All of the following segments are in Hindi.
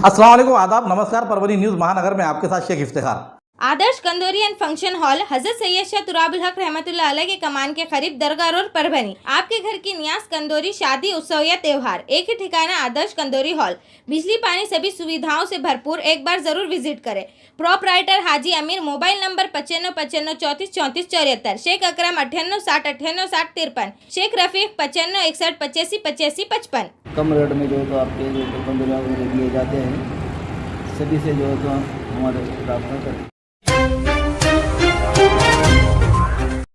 अस्सलाम वालेकुम, आदाब, नमस्कार। परवनी न्यूज़ महानगर में आपके साथ शेख इफ्तिखार। आदर्श कंदोरी एंड फंक्शन हॉल हजरत सैयद शाह तुराबुल हक रहमतुल्लाह अलैह के कमान के करीब दरगाह रोड परभनी। आपके घर की न्यास कंदोरी, शादी, उत्सव या त्योहार, एक ही ठिकाना आदर्श कंदोरी हॉल। बिजली पानी सभी सुविधाओं से भरपूर, एक बार जरूर विजिट करें। प्रोपराइटर हाजी अमीर, मोबाइल नंबर 95 95 34 34 74, शेख अकरम 98 60 98 60 53, शेख रफीक 95 61 85 85 55। कम रेट में जो है तो आपके जो कंदोरिया वगैरह दिए जाते हैं, सभी से जो है तो हमारे रब्ता करें।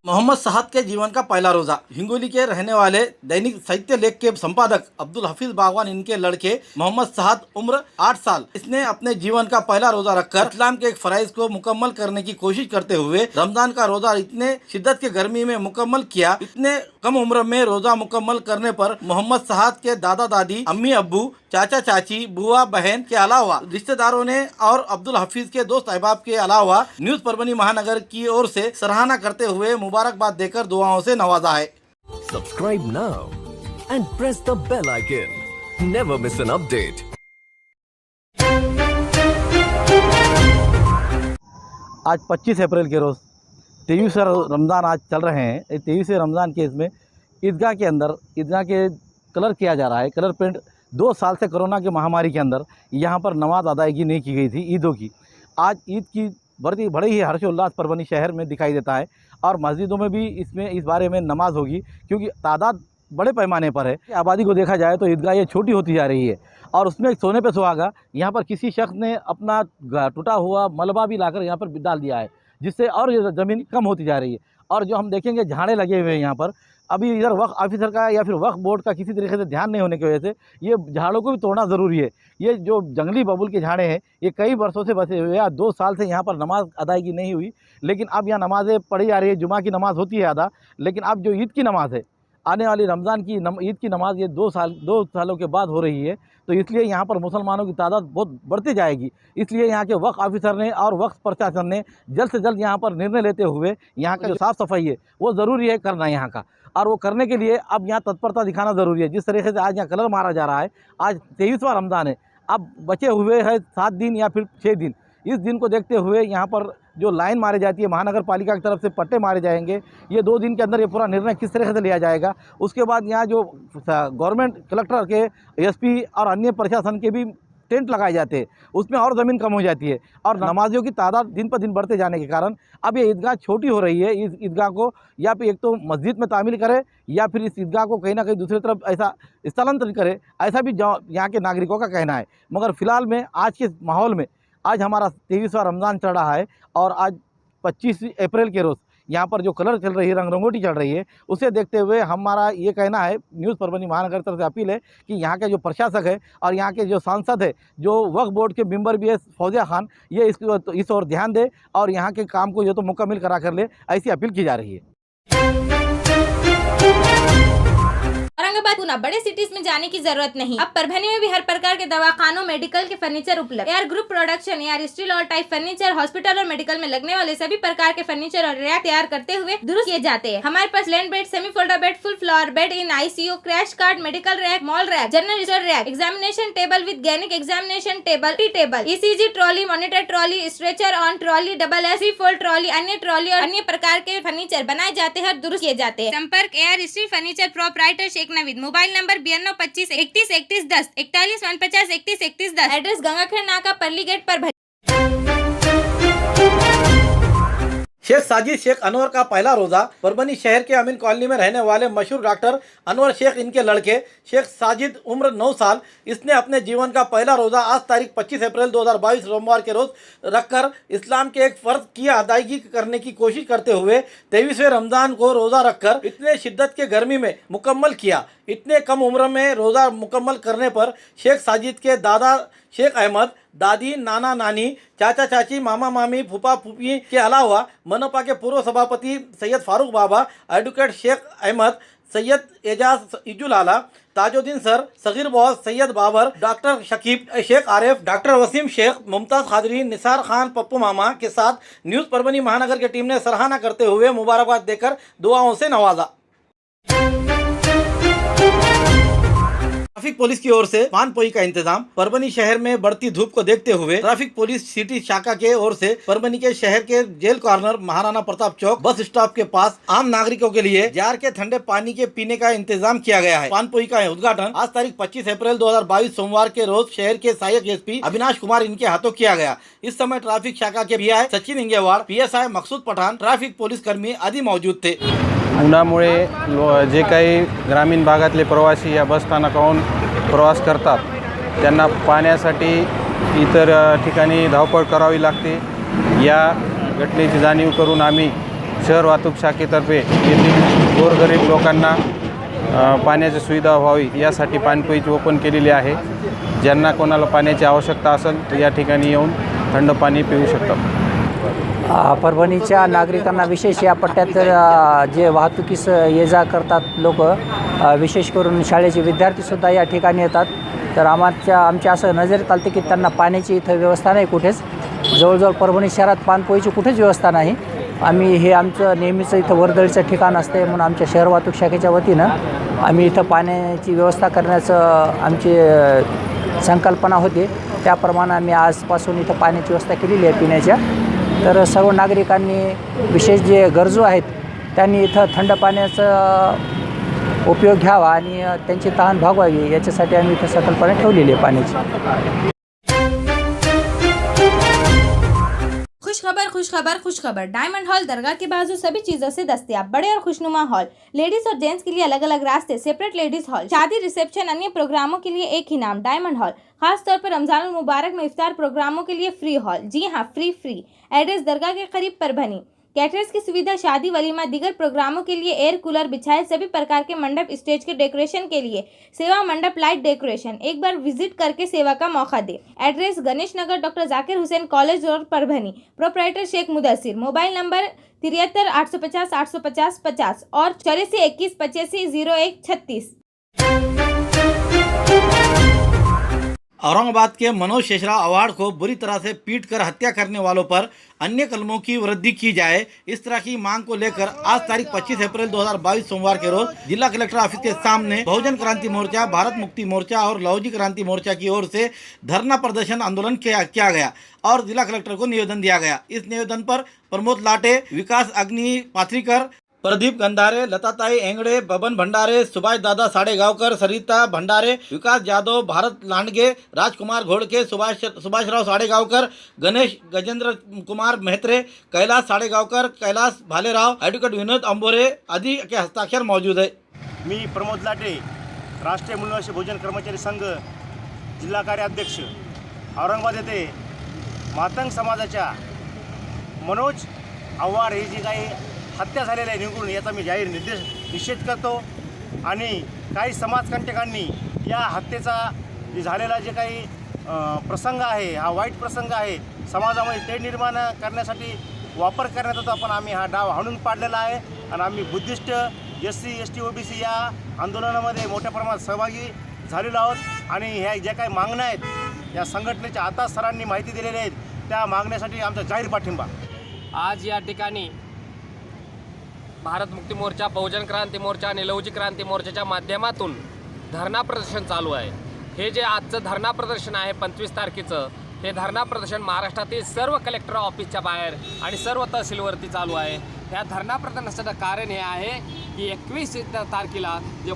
मोहम्मद साहद के जीवन का पहला रोजा। हिंगोली के रहने वाले दैनिक साहित्य लेख के संपादक अब्दुल हफीज बागवान, इनके लड़के मोहम्मद साहद, उम्र 8 साल, इसने अपने जीवन का पहला रोजा रखकर इस्लाम के एक फराइज को मुकम्मल करने की कोशिश करते हुए रमजान का रोजा इतने शिद्दत के गर्मी में मुकम्मल किया। इतने कम उम्र में रोजा मुकम्मल करने पर मोहम्मद साहद के दादा दादी, अम्मी अब्बू, चाचा चाची, बुआ बहन के अलावा रिश्तेदारों ने और अब्दुल हफीज के दोस्त अहबाब के अलावा न्यूज़ परभनी महानगर की ओर से सराहना करते हुए मुबारकबाद देकर दुआओं से नवाजा है। Subscribe now and press the bell icon. Never miss an update. आज 25 अप्रैल के रोज़ 23 रमज़ान आज चल रहे हैं। 23 रमज़ान के इसमें ईदगाह के अंदर ईदगाह के कलर किया जा रहा है। कलर पेंट 2 साल से कोरोना की महामारी के अंदर यहाँ पर नमाज अदायगी नहीं की गई थी ईदों की। आज ईद की बड़े ही हर्षोल्लास परभनी शहर में दिखाई देता है और मस्जिदों में भी इस बारे में नमाज होगी, क्योंकि तादाद बड़े पैमाने पर है। आबादी को देखा जाए तो ईदगाह ये छोटी होती जा रही है और उसमें सोने पे सुहागा यहाँ पर किसी शख्स ने अपना टूटा हुआ मलबा भी लाकर यहाँ पर डाल दिया है, जिससे और ज़मीन कम होती जा रही है। और जो हम देखेंगे झाड़े लगे हुए हैं यहाँ पर, अभी इधर वक्फ ऑफिसर का या फिर वक्फ बोर्ड का किसी तरीके से ध्यान नहीं होने की वजह से ये झाड़ों को भी तोड़ना ज़रूरी है। ये जो जंगली बबूल के झाड़े हैं ये कई वर्षों से बसे हुए हैं। 2 साल से यहाँ पर नमाज अदायगी नहीं हुई, लेकिन अब यहाँ नमाज़ें पढ़ी जा रही है। जुमा की नमाज़ होती है अदा, लेकिन अब जो ईद की नमाज़ है, आने वाली रमज़ान की ईद की नमाज़ ये 2 सालों के बाद हो रही है, तो इसलिए यहाँ पर मुसलमानों की तादाद बहुत बढ़ती जाएगी। इसलिए यहाँ के वक्फ ऑफिसर ने और वक्फ प्रशासन ने जल्द से जल्द यहाँ पर निर्णय लेते हुए यहाँ का जो साफ़ सफाई है वो ज़रूरी है करना यहाँ का, और वो करने के लिए अब यहाँ तत्परता दिखाना ज़रूरी है। जिस तरीके से आज यहाँ कलर मारा जा रहा है, आज 23वां रमज़ान है, अब बचे हुए हैं 7 दिन या फिर 6 दिन। इस दिन को देखते हुए यहाँ पर जो लाइन मारी जाती है, महानगर पालिका की तरफ से पट्टे मारे जाएंगे। ये 2 दिन के अंदर ये पूरा निर्णय किस तरह से लिया जाएगा। उसके बाद यहाँ जो गवर्नमेंट कलेक्टर के, एसपी और अन्य प्रशासन के भी टेंट लगाए जाते हैं, उसमें और ज़मीन कम हो जाती है और नमाजियों की तादाद दिन पर दिन बढ़ते जाने के कारण अब ये ईदगाह छोटी हो रही है। इस ईदगाह को या फिर एक तो मस्जिद में तामील करे या फिर इस ईदगाह को कहीं ना कहीं दूसरी तरफ ऐसा स्थलांतरित करे, ऐसा भी यहाँ के नागरिकों का कहना है। मगर फ़िलहाल में आज के माहौल में आज हमारा 23वां रमज़ान चल रहा है और आज 25 अप्रैल के रोज़ यहाँ पर जो कलर चल रही है, रंग रंगोटी चल रही है, उसे देखते हुए हमारा ये कहना है, न्यूज़ परभनी महानगर तरफ से अपील है कि यहाँ के जो प्रशासक है और यहाँ के जो सांसद है, जो वक्फ बोर्ड के मेंबर भी है फौजिया खान, ये इस ओर ध्यान दे और यहाँ के काम को जो तो मुकम्मल करा कर ले, ऐसी अपील की जा रही है। औरंगाबाद, पुणे, बड़े सिटीज में जाने की जरूरत नहीं। अब परभनी में भी हर प्रकार के दवाखानों, मेडिकल के फर्नीचर उपलब्ध। Air group production, air steel और टाइप फर्नीचर हॉस्पिटल और मेडिकल में लगने वाले सभी प्रकार के फर्नीचर और रैक तैयार करते हुए दुरुस्त किए जाते हैं। हमारे पास land bed, semi fowler bed, full fowler bed in ICU, crash cart, medical rack, mall rack, general store rack, examination table with gynaec examination table, table, ECG trolley, monitor trolley, stretcher on trolley, double SC fold trolley, अन्य ट्रॉली और अन्य प्रकार के फर्नीचर बनाए जाते हैं और दुरुस्त किए जाते हैं। संपर्क air steel furniture proprietor Sheikh Naveed, mobile number 92 25 31 31 10, 41 49 31 31 10। Address Gangakhed नाका, परली गेट पर। शेख साजिद शेख अनवर का पहला रोज़ा। परभनी शहर के अमीन कॉलोनी में रहने वाले मशहूर डॉक्टर अनवर शेख, इनके लड़के शेख साजिद, उम्र 9 साल, इसने अपने जीवन का पहला रोज़ा आज तारीख 25 अप्रैल 2022 सोमवार के रोज़ रखकर इस्लाम के एक फ़र्ज की अदायगी करने की कोशिश करते हुए 23वें रमज़ान को रोज़ा रखकर इतने शिद्दत के गर्मी में मुकम्मल किया। इतने कम उम्र में रोज़ा मुकम्मल करने पर शेख साजिद के दादा शेख अहमद, दादी, नाना नानी, चाचा चाची, मामा मामी, फूफा फूफी के अलावा मनपा के पूर्व सभापति सैयद फारूक बाबा, एडवोकेट शेख अहमद, सैयद एजाज इजुल आला, Tajuddin sir, Sagir boss, Syed Babar, doctor Shakib, Sheikh Arif, doctor Waseem Sheikh, Mumtaz Qadri, Nisar Khan, Pappu मामा के साथ न्यूज़ परभनी महानगर की टीम ने सराहना करते हुए मुबारकबाद देकर दुआओं से नवाजा। ट्रैफिक पुलिस की ओर से पानपोई का इंतजाम। परभनी शहर में बढ़ती धूप को देखते हुए ट्रैफिक पुलिस सिटी शाखा के ओर से परभनी के शहर के जेल कॉर्नर महाराणा प्रताप चौक बस स्टॉप के पास आम नागरिकों के लिए जार के ठंडे पानी के पीने का इंतजाम किया गया है। पानपोई का उद्घाटन आज तारीख 25 अप्रैल 2022 सोमवार के रोज शहर के सहायक एसपी अविनाश कुमार इनके हाथों किया गया। इस समय ट्रैफिक शाखा के पीआई सचिन इंगेवार, पीएसआई मकसूद पठाण, ट्रॅफिक पोलीस कर्मी आदी मौजूद थे। उन्हामुळे जे काही ग्रामीण भागातले प्रवासी या बस स्थानकाहून प्रवास करतात त्यांना पाण्यासाठी इतर ठिकाणी धावपळ करावी लागते। या घटनेची जाणीव करून आम्ही शहर वाहतूक शाखेतर्फे येथील गोरगरीब लोकांना पाण्याची सुविधा व्हावी यासाठी पाणपोईची ओपन केलेली आहे। ज्यांना कोणाला पाण्याची आवश्यकता असेल तर या ठिकाणी येऊन थंड पाणी पिऊ शकतात। परभणीच्या नागरिकांना विशेष या पट्ट्यात जे वाहतुकीस ये जा करतात लोक, विशेष करून शाळेचे विद्यार्थीसुद्धा या ठिकाणी येतात। तर आमच्या असं नजरेत आलं की त्यांना पाण्याची इथं व्यवस्था नाही कुठेच। जवळजवळ परभणी शहरात पाणपोईची कुठेच व्यवस्था नाही। आम्ही हे आमचं नेहमीचं इथं वर्दळीचं ठिकाण असते म्हणून आमच्या शहर वाहतूक शाखेच्या वतीनं आम्ही इथं पाण्याची व्यवस्था करण्याचं आमची संकल्पना होती। त्याप्रमाणे आम्ही आजपासून इथं पाण्याची व्यवस्था केलेली आहे पिण्याच्या। तर सर्व नागरिकांनी विशेष जे गरजू आहेत त्यांनी इथं थंड पाण्याचा उपयोग घ्यावा आणि त्यांची तहान भागवावी याच्यासाठी आम्ही इथं संकल्पना ठेवलेली आहे पाण्याची। खुशखबर। डायमंड हॉल दरगाह के बाजू सभी चीजों से दस्तयाब। बड़े और खुशनुमा हॉल, लेडीज और जेंट्स के लिए अलग अलग रास्ते, सेपरेट लेडीज हॉल, शादी, रिसेप्शन, अन्य प्रोग्रामों के लिए एक ही नाम, डायमंड हॉल। खास तौर पर रमजान मुबारक में इफ्तार प्रोग्रामों के लिए फ्री हॉल। जी हाँ, फ्री। एड्रेस दरगाह के करीब परभनी। कैटरर्स की सुविधा, शादी, वलीमा, दीगर प्रोग्रामों के लिए एयर कूलर बिछाए, सभी प्रकार के मंडप, स्टेज के डेकोरेशन के लिए सेवा मंडप, लाइट डेकोरेशन। एक बार विजिट करके सेवा का मौका दे। Address Ganesh Nagar, doctor Zakir Hussain college road, Parbhani. Proprietor Sheikh Mudassir. Mobile number 73 850 850 50 और 84 21 85 01 36। औरंगाबाद के मनोज शेषरा अवार्ड को बुरी तरह से पीट कर हत्या करने वालों पर अन्य कलमों की वृद्धि की जाए, इस तरह की मांग को लेकर आज तारीख 25 अप्रैल 2022 सोमवार के रोज जिला कलेक्टर ऑफिस के सामने बहुजन क्रांति मोर्चा, भारत मुक्ति मोर्चा और लौजी क्रांति मोर्चा की ओर से धरना प्रदर्शन आंदोलन किया गया और जिला कलेक्टर को निवेदन दिया गया। इस निवेदन पर प्रमोद लाटे, विकास अग्नि पाथरीकर, प्रदीप गंधारे, लताताई एंगड़े, बबन भंडारे, सुभाष दादा साडेगावकर, सरिता भंडारे, विकास जादव, भारत लांडगे, राजकुमार घोड़के, सुभाषराव साडेगावकर, गणेश गजेंद्र कुमार मेहत्रे, कैलाश साडेगावकर, कैलाश भालेराव, एडवोकेट विनोद अंबोरे आदि के हस्ताक्षर मौजूद है। मी प्रमोद लाटे, राष्ट्रीय मूलनिवासी बहुजन कर्मचारी संघ जिल्हा कार्याध्यक्ष, औरंगाबाद येथे मातंग समाजाच्या मनोज आव्हाड ही जी काही हत्या झालेली आहे निवडून याचा मी जाहीर निषेध करतो आणि काही समाजकंटकांनी या हत्येचा जे झालेला जे काही प्रसंग आहे, हा वाईट प्रसंग आहे, समाजामध्ये ते निर्माण करण्यासाठी वापर करण्यात होता, पण आम्ही हा डाव हाणून पाडलेला आहे आणि आम्ही बुद्धिस्ट SC ST OBC या आंदोलनामध्ये मोठ्या प्रमाणात सहभागी झालेलो आहोत आणि ह्या ज्या काही मागण्या आहेत या संघटनेच्या आता सरांनी माहिती दिलेल्या आहेत त्या मागण्यासाठी आमचा जाहीर पाठिंबा। आज या ठिकाणी भारत मुक्ती मोर्चा, बहुजन क्रांती मोर्चा आणि लवजी क्रांती मोर्चाच्या माध्यमातून धरणा प्रदर्शन चालू आहे। हे जे आजचं धरणा प्रदर्शन आहे 25 तारखेचं, हे धरणा प्रदर्शन महाराष्ट्रातील सर्व कलेक्टर ऑफिसच्या बाहेर आणि सर्व तहसीलवरती चालू आहे। या धरणा प्रदर्शनाचं कारण हे आहे की 21 तारखेला जे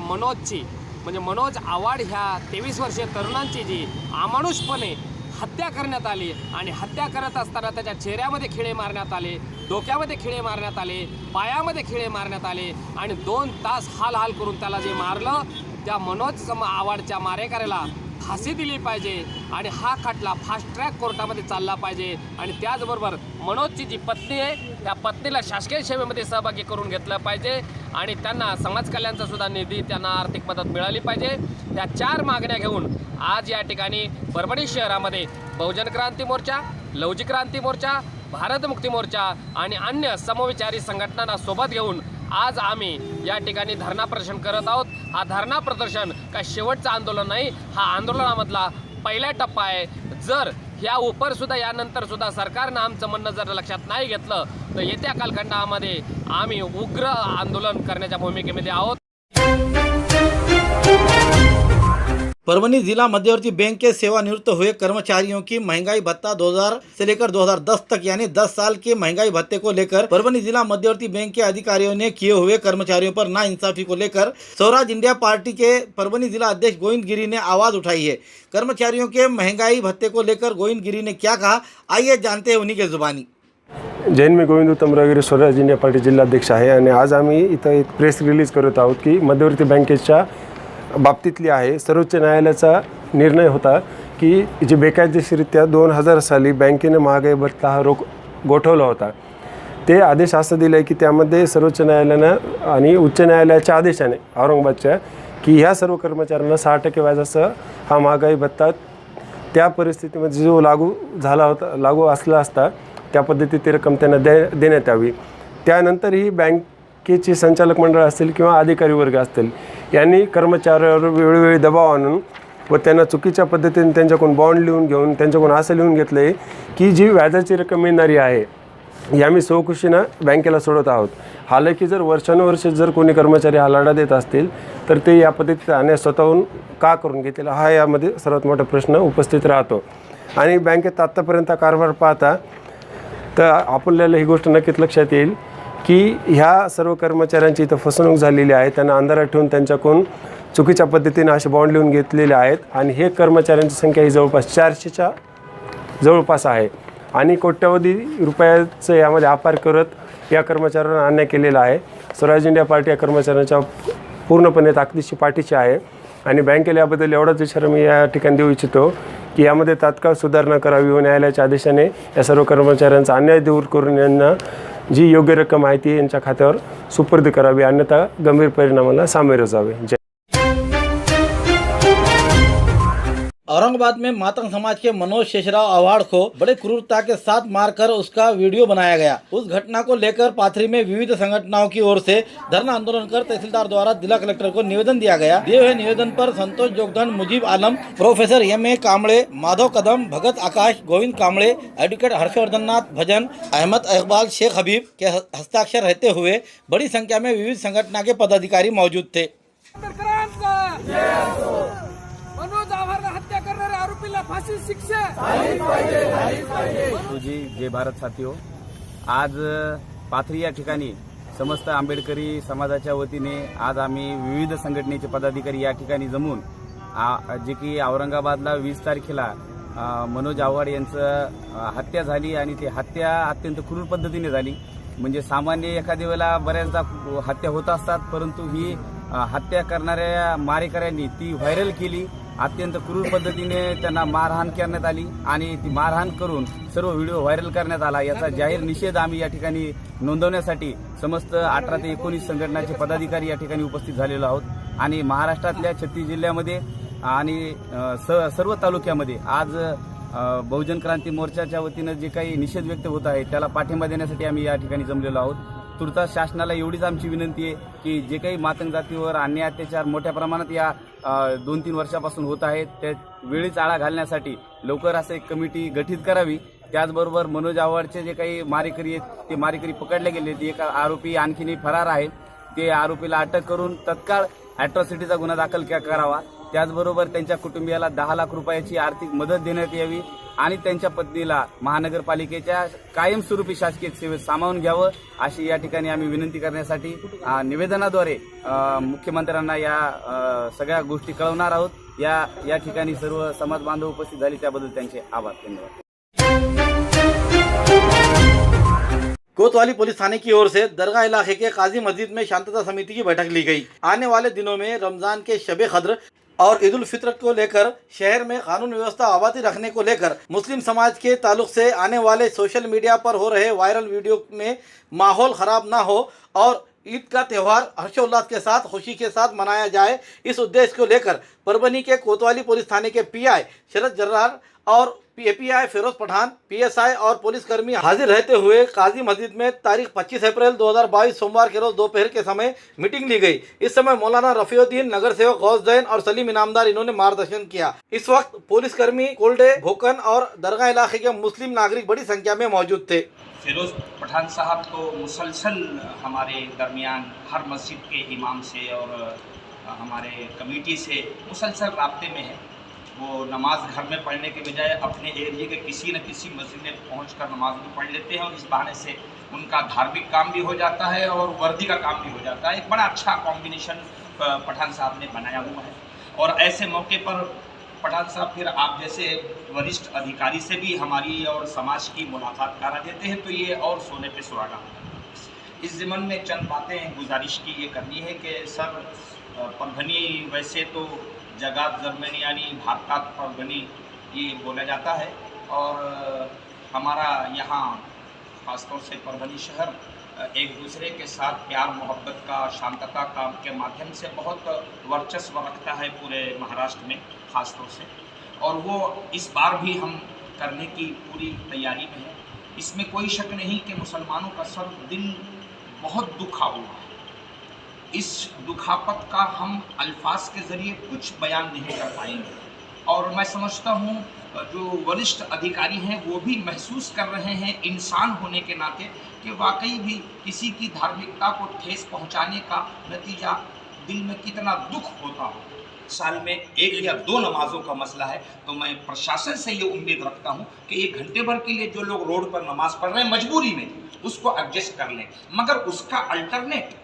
मनोज आव्हाड ह्या 23 वर्षीय तरुणांची जी अमानुषपणे हत्या करण्यात आली आणि हत्या करत असताना त्याच्या चेहऱ्यामध्ये खिळे मारण्यात आले, डोक्यामध्ये खिळे मारण्यात आले, पायामध्ये खिळे मारण्यात आले आणि 2 तास हाल करून त्याला जे मारलं त्या मनोज आव्हाडच्या मारेकऱ्याला फाशी दिली पाहिजे आणि हा खटला फास्ट ट्रॅक कोर्टामध्ये चालला पाहिजे आणि त्याचबरोबर मनोजची जी पत्नी आहे त्या पत्नीला शासकीय सेवेमध्ये सहभागी करून घेतलं पाहिजे आणि त्यांना समाज कल्याणचा सुद्धा निधी, त्यांना आर्थिक मदत मिळाली पाहिजे। या 4 मागण्या घेऊन आज या ठिकाणी परभणी शहरामध्ये बहुजन क्रांती मोर्चा, लवजी क्रांती मोर्चा, भारत मुक्ती मोर्चा आणि अन्य समविचारी संघटनांना सोबत घेऊन आज आम्ही या ठिकाणी धरणा प्रदर्शन करत आहोत। हा धरणा प्रदर्शन काय शेवटचं आंदोलन नाही, हा आंदोलनामधला पहिला टप्पा आहे। जर या उपर सुद्धा यानंतर सुद्धा सरकारनं आमचं म्हणणं जर लक्षात नाही घेतलं तर येत्या कालखंडामध्ये आम्ही उग्र आंदोलन करण्याच्या भूमिकेमध्ये आहोत। परभनी जिला मध्यवर्ती बैंक के सेवानिवृत्त हुए कर्मचारियों की महंगाई भत्ता 2000 से लेकर 2010 तक यानी 10 साल के महंगाई भत्ते को लेकर परभनी जिला मध्यवर्ती बैंक के अधिकारियों ने किए हुए कर्मचारियों पर नाइंसाफी को लेकर स्वराज इंडिया पार्टी के परभनी जिला अध्यक्ष गोविंद गिरी ने आवाज उठाई है। कर्मचारियों के महंगाई भत्ते को लेकर गोविंद गिरी ने क्या कहा, आइए जानते हैं उन्हीं के जुबानी। जैन मी गोविंद उत्तमराव स्वराज इंडिया पार्टी जिल्हाध्यक्ष आहे आणि आज आम्ही इथं एक प्रेस रिलीज करत आहोत की मध्यवर्ती बँकेच्या बाबतीतली आहे। सर्वोच्च न्यायालयाचा निर्णय होता की जे बेकायदेशीररित्या 2000 साली बँकेने महागाई भत्ता हा गोठवला होता, ते आदेश असं दिलं आहे की त्यामध्ये सर्वोच्च न्यायालयानं आणि उच्च न्यायालयाच्या आदेशाने औरंगाबादच्या की ह्या सर्व कर्मचाऱ्यांना 6% व्याजासह हा महागाई भत्ता त्या परिस्थितीमध्ये जो लागू असला असता त्या पद्धतीची रक्कम त्यांना देण्यात यावी। त्यानंतरही बँकेचे संचालक मंडळ असतील किंवा अधिकारी वर्ग असतील यांनी कर्मचाऱ्यांवर वेळोवेळी दबाव आणून व त्यांना चुकीच्या पद्धतीने त्यांच्याकडून बॉन्ड लिहून घेऊन त्यांच्याकडून असं लिहून घेतलं आहे की जी व्याजाची रक्कम मिळणारी आहे ही आम्ही स्वखुशीनं बँकेला सोडत आहोत। हालाकी जर वर्षानुवर्ष जर कोणी कर्मचारी हा लढा देत असतील तर ते या पद्धतीचा अन्याय स्वतःहून का करून घेतील हा यामध्ये सर्वात मोठा प्रश्न उपस्थित राहतो। आणि बँकेत आत्तापर्यंत कारभार पाहता तर आपल्याला ही गोष्ट नक्कीच लक्षात येईल की ह्या सर्व कर्मचाऱ्यांची इथं फसवणूक झालेली आहे। त्यांना अंधारात ठेवून त्यांच्याकडून चुकीच्या पद्धतीने असे बॉन्ड लिहून घेतलेले आहेत आणि हे कर्मचाऱ्यांची संख्या ही जवळपास 400च्या जवळपास आहे आणि कोट्यवधी रुपयाचं यामध्ये अपार करत या कर्मचाऱ्यांना अन्याय केलेला आहे। स्वराज इंडिया पार्टी या कर्मचाऱ्यांच्या पूर्णपणे ताकदीची पाठीची आहे आणि बँकेला याबद्दल एवढाच इशारा मी या ठिकाणी देऊ इच्छितो की यामध्ये तात्काळ सुधारणा करावी व न्यायालयाच्या आदेशाने या सर्व कर्मचाऱ्यांचा अन्याय दूर करून यांना जी योग्य रक्कम आहे ती यांच्या खात्यावर सुपूर्द करावी, अन्यथा गंभीर परिणामाला सामोरे जावे। औरंगाबाद में मातंग समाज के मनोज शेषराव अवार्ड को बड़े क्रूरता के साथ मारकर उसका वीडियो बनाया गया। उस घटना को लेकर पाथरी में विविध संगठनों की ओर से धरना आंदोलन कर तहसीलदार द्वारा जिला कलेक्टर को निवेदन दिया गया। दिए हुए निवेदन पर संतोष जोगदंड, मुजीब आलम, प्रोफेसर M.A. कांबळे, माधव कदम, भगत आकाश, गोविंद कांबळे, एडवोकेट हर्षवर्धन नाथ भजन, अहमद इकबाल, शेख हबीब के हस्ताक्षर रहते हुए बड़ी संख्या में विविध संगठन के पदाधिकारी मौजूद थे। मनोज आव्हाड हत्या करणाऱ्या आरोपीला फाशी शिक्षा जी जय भारत साथियो, आज पाथरी या ठिकाणी समस्त आंबेडकरी समाजाच्या वतीने आज आम्ही विविध संघटनेचे पदाधिकारी या ठिकाणी जमून जे की औरंगाबादला 20 तारखेला मनोज आव्हाड यांचं हत्या झाली आणि ती हत्या अत्यंत क्रूर पद्धतीने झाली। म्हणजे सामान्य एखाद्या वेळेला बऱ्याचदा हत्या होत असतात, परंतु ही हत्या करणाऱ्या मारेकऱ्यांनी ती व्हायरल केली। अत्यंत क्रूर पद्धतीने त्यांना मारहाण करण्यात आली आणि ती मारहाण करून सर्व व्हिडिओ व्हायरल करण्यात आला। याचा जाहीर निषेध आम्ही या ठिकाणी नोंदवण्यासाठी समस्त 18 ते 19 संघटनांचे पदाधिकारी या ठिकाणी उपस्थित झालेलो आहोत आणि महाराष्ट्रातल्या 36 जिल्ह्यामध्ये आणि सर्व तालुक्यामध्ये आज बहुजन क्रांती मोर्चाच्या वतीनं जे काही निषेध व्यक्त होत आहे त्याला पाठिंबा देण्यासाठी आम्ही या ठिकाणी जमलेलो आहोत। तुर्तास शासनाला एवढीच आमची विनंती आहे की जे काही मातंग जातीवर अन्याय अत्याचार मोठ्या प्रमाणात या 2-3 वर्षापासून होत आहेत त्या वेळीच आळा घालण्यासाठी लवकर असं एक कमिटी गठीत करावी। त्याचबरोबर मनोज आव्हाडचे जे काही मारेकरी आहेत ते मारेकरी पकडले गेले, ते एक आरोपी आणखीनही फरार आहे, ते आरोपीला अटक करून तत्काळ ॲट्रॉसिटीचा गुन्हा दाखल करावा। त्याचबरोबर त्यांच्या कुटुंबियाला 10 लाख रुपयाची आर्थिक मदत देण्यात यावी आणि त्यांच्या पत्नीला महानगरपालिकेच्या कायमस्वरूपी शासकीय सेवेत सामावून घ्यावं अशी या ठिकाणी आम्ही विनंती करण्यासाठी निवेदनाद्वारे मुख्यमंत्र्यांना या सगळ्या गोष्टी कळवणार आहोत। या ठिकाणी सर्व समाज बांधव उपस्थित झाले त्याबद्दल त्यांचे आभार। धन्यवाद। कोतवाली पुलिस थाने की ओर से दरगाह इलाके के काजी मस्जिद में शांतता समिति की बैठक ली गई। आने वाले दिनों में रमजान के शबे कद्र और ईद उल फित्र को लेकर शहर में कानून व्यवस्था आबादी रखने को लेकर मुस्लिम समाज के ताल्लुक से आने वाले सोशल मीडिया पर हो रहे वायरल वीडियो में माहौल खराब ना हो और ईद का त्यौहार हर्षोल्लास के साथ खुशी के साथ मनाया जाए, इस उद्देश्य को लेकर परभनी के कोतवाली पुलिस थाने के PI शरद जर्रार और API फिरोज पठान, PSI और पुलिसकर्मी हाजिर रहते हुए काजी मस्जिद में तारीख 25 अप्रैल 2022 सोमवार के रोज दोपहर के समय मीटिंग ली गई। इस समय मौलाना रफीउद्दीन, नगर सेवक गौसदैन और सलीम इनामदार इन्होंने मार्गदर्शन किया। इस वक्त पुलिसकर्मी, कोल्डे, भोकन और दरगाह इलाके के मुस्लिम नागरिक बड़ी संख्या में मौजूद थे। फिरोज पठान साहब को मुसलसल हमारे दरमियान हर मस्जिद के इमाम से और हमारे कमेटी से मुसलसल राब्ते में है। वो नमाज घर में पढ़ने के बजाय अपने एरिया के किसी न किसी मस्जिद में पहुंचकर नमाज भी पढ़ लेते हैं और इस बहाने से उनका धार्मिक काम भी हो जाता है और वर्दी का काम भी हो जाता है। एक बड़ा अच्छा कॉम्बिनेशन पठान साहब ने बनाया हुआ है और ऐसे मौके पर पठान साहब फिर आप जैसे वरिष्ठ अधिकारी से भी हमारी और समाज की मुलाकात करा देते हैं, तो ये और सोने पे सुहागा। इस ज़िमन में चंद बातें गुजारिश की ये करनी है कि सर परभनी वैसे तो जगात जर्मनी यानी भारतात परभनी ये बोला जाता है और हमारा यहाँ ख़ासतौर से परभनी शहर एक दूसरे के साथ प्यार मोहब्बत का, शांतता का के माध्यम से बहुत वर्चस्व रखता है पूरे महाराष्ट्र में ख़ास तौर से, और वो इस बार भी हम करने की पूरी तैयारी में है। इसमें कोई शक नहीं कि मुसलमानों का सर दिल बहुत दुखा हुआ है। इस दुखापत का हम अल्फाज के ज़रिए कुछ बयान नहीं कर पाएंगे और मैं समझता हूँ जो वरिष्ठ अधिकारी हैं वो भी महसूस कर रहे हैं इंसान होने के नाते कि वाकई भी किसी की धार्मिकता को ठेस पहुँचाने का नतीजा दिल में कितना दुख होता हो। साल में 1 या 2 नमाजों का मसला है, तो मैं प्रशासन से ये उम्मीद रखता हूँ कि 1 घंटे भर के लिए जो लोग रोड पर नमाज पढ़ रहे हैं मजबूरी में उसको एडजस्ट कर लें, मगर उसका अल्टरनेट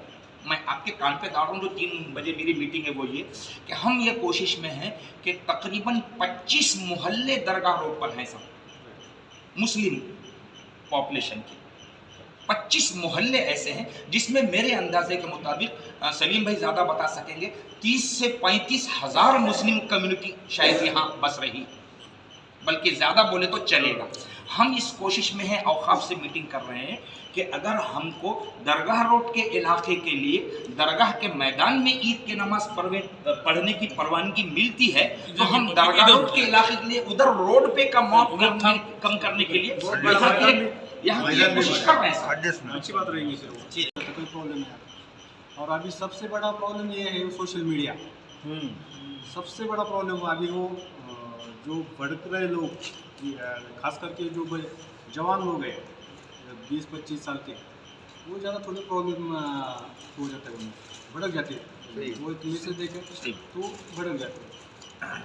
मैं आपके कान पे डाल रहा हूँ। जो 3 बजे मेरी मीटिंग है वो ये कि हम ये कोशिश में हैं कि तकरीबन 25 मोहल्ले दरगाह रोड पर हैं सब मुस्लिम पॉपुलेशन के 25 मोहल्ले ऐसे हैं जिसमें मेरे अंदाजे के मुताबिक सलीम भाई ज़्यादा बता सकेंगे 30 से 35 हज़ार मुस्लिम कम्युनिटी शायद यहाँ बस रही, बल्कि ज़्यादा बोले तो चलेगा। हम इस कोशिश में हैं, औकाफ से मीटिंग कर रहे हैं कि अगर हमको दरगाह रोड के इलाके के लिए दरगाह के मैदान में ईद की नमाज पढ़ने की परवानगी मिलती है तो हम दरगाह रोड के इलाके के लिए उधर रोड पे का मौत कम करने के लिए यहाँ की कोशिश कर रहे हैं। अच्छी बात रहेगी सर, कोई प्रॉब्लम है। और अभी सबसे बड़ा प्रॉब्लम ये है सोशल मीडिया। सबसे बड़ा प्रॉब्लम अभी वो जो भड़क रहे लोग, खास करके जो जवान लोग हैं 20-25 साल के, वो ज़्यादा थोड़ी प्रॉब्लम हो जाता है, उन्हें भड़क जाते हैं। वो एक मैसेज देखें तो भड़क जाते हैं।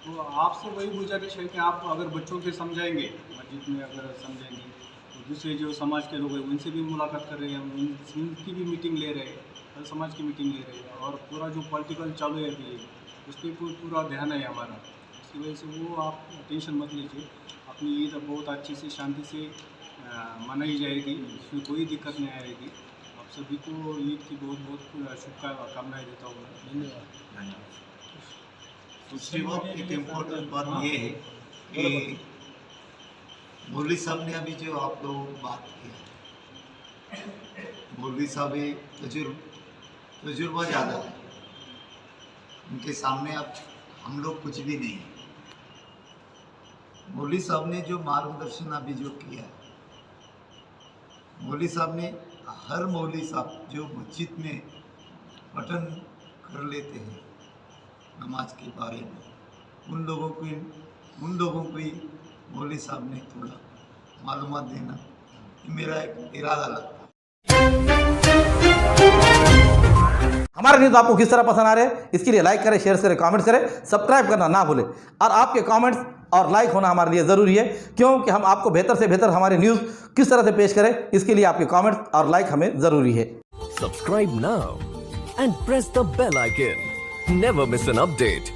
तो आपसे वही गुजारिश है कि आप अगर बच्चों के समझाएंगे, मस्जिद में अगर समझाएंगे, तो दूसरे जो समाज के लोग हैं उनसे भी मुलाकात कर रहे हैं, उनकी भी मीटिंग ले रहे हैं, हर समाज की मीटिंग ले रहे हैं। और पूरा जो पॉलिटिकल चालू है अभी उस पर पूरा ध्यान है हमारा। इसकी वजह से वो आप टेंशन मत लीजिए, अपनी ईद बहुत अच्छे से शांति से मनाई जाएगी, इसमें कोई दिक्कत नहीं आएगी। आप सभी को ईद की बहुत बहुत शुभकामनाएं देता हूँ। धन्यवाद। दूसरी बात एक इम्पोर्टेंट बात ये है कि मौलवी साहब ने अभी जो आप लोग बात की, मौलवी साहब तजुर्बा ज़्यादा है, उनके सामने अब हम लोग कुछ भी नहीं है। मौलवी साहब ने जो मार्गदर्शन अभी जो किया है, मौलवी साहब ने हर मौलवी साहब जो मस्जिद में पठन कर लेते हैं नमाज के बारे में, उन लोगों को ही मौलवी साहब ने थोड़ा मालूमात देना, मेरा एक इरादा लगता है। हमारे न्यूज़ आपको किस तरह पसंद आ रहे हैं, इसके लिए लाइक करें, शेयर करें, कमेंट्स करें, सब्सक्राइब करना ना भूलें। और आपके कमेंट्स और लाइक होना हमारे लिए ज़रूरी है, क्योंकि हम आपको बेहतर से बेहतर हमारे न्यूज़ किस तरह से पेश करें, इसके लिए आपके कमेंट्स और लाइक हमें ज़रूरी है। Subscribe now and press the bell icon. Never miss an update.